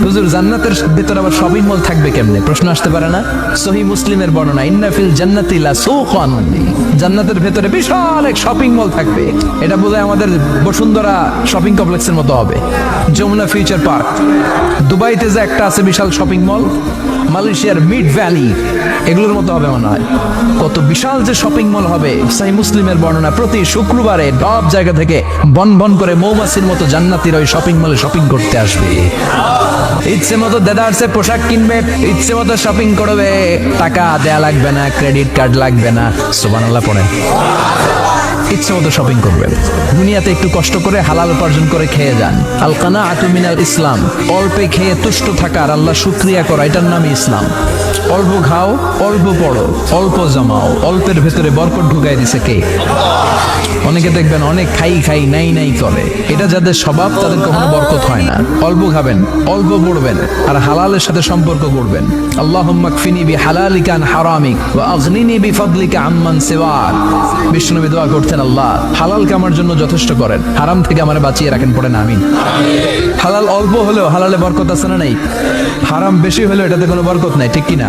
হুজুর জান্নাতের ভিতর আবার শপিং মল থাকবে কেমনে? প্রশ্ন আসতে পারে না? সহিহ মুসলিমের বর্ণনা, ইন্না ফিল জান্নাতি লা সুকান, জান্নাতের ভেতরে বিশাল এক শপিং মল থাকবে। এটা বোধহয় আমাদের বসুন্ধরা শপিং কমপ্লেক্সের মতো হবে, যমুনা ফিউচার পার্ক। দুবাইতে যে একটা আছে বিশাল শপিং মল, মালয়েশিয়ার মিড ভ্যালি, এগুলোর মতো হবে মনে হয়। কত বিশাল যে শপিং মল হবে। সহিহ মুসলিমের বর্ণনা, প্রতি শুক্রবারে সব জায়গা থেকে বন বন করে মৌমাছির মতো জান্নাতীরা ওই শপিং মলে শপিং করতে আসবে। ইচ্ছে মতো দেদারসে পোশাক কিনবে, ইচ্ছে মতো শপিং করবে, টাকা দেয়া লাগবে না, ক্রেডিট কার্ড লাগবে না। সুবহানাল্লাহ পড়েন। ইচ্ছে মতো শপিং করবেন। দুনিয়াতে একটু কষ্ট করে হালাল উপার্জন করে খেয়ে যান। আল কানাআতু মিনাল ইসলাম, অল্পে খেয়ে তুষ্ট থাকা আর আল্লাহ শুকরিয়া করা, এটার নামই ইসলাম। অল্প খাও, অল্প পড়ো, অল্প জমাও, অল্পের ভেতরে বরকত ঢুকাই দিছে কে? অনেকে দেখবেন অনেক খাই খাই নাই নাই করে, এটা যাদের স্বভাব তাদের কখনো বরকত হয় না। অল্প খাবেন, অল্প পড়বেন, আর হালালের সাথে সম্পর্ক করবেন। আল্লাহুম্মা কফিনি বিহালালিকা আন হারামিক ওয়া আগনিনি বিফাদলিকা আম্মান সিওয়াক। বিষ্ণুনবী দোয়া করতেন, আল্লাহ হালালকে আমার জন্য যথেষ্ট করেন, হারাম থেকে আমারে বাঁচিয়ে রাখেন। পড়েন আমিন। হালাল অল্প হলেও হালালে বরকত আছে না নাই? হারাম বেশি হলেও এটাতে কোনো বরকত নাই, ঠিক কিনা?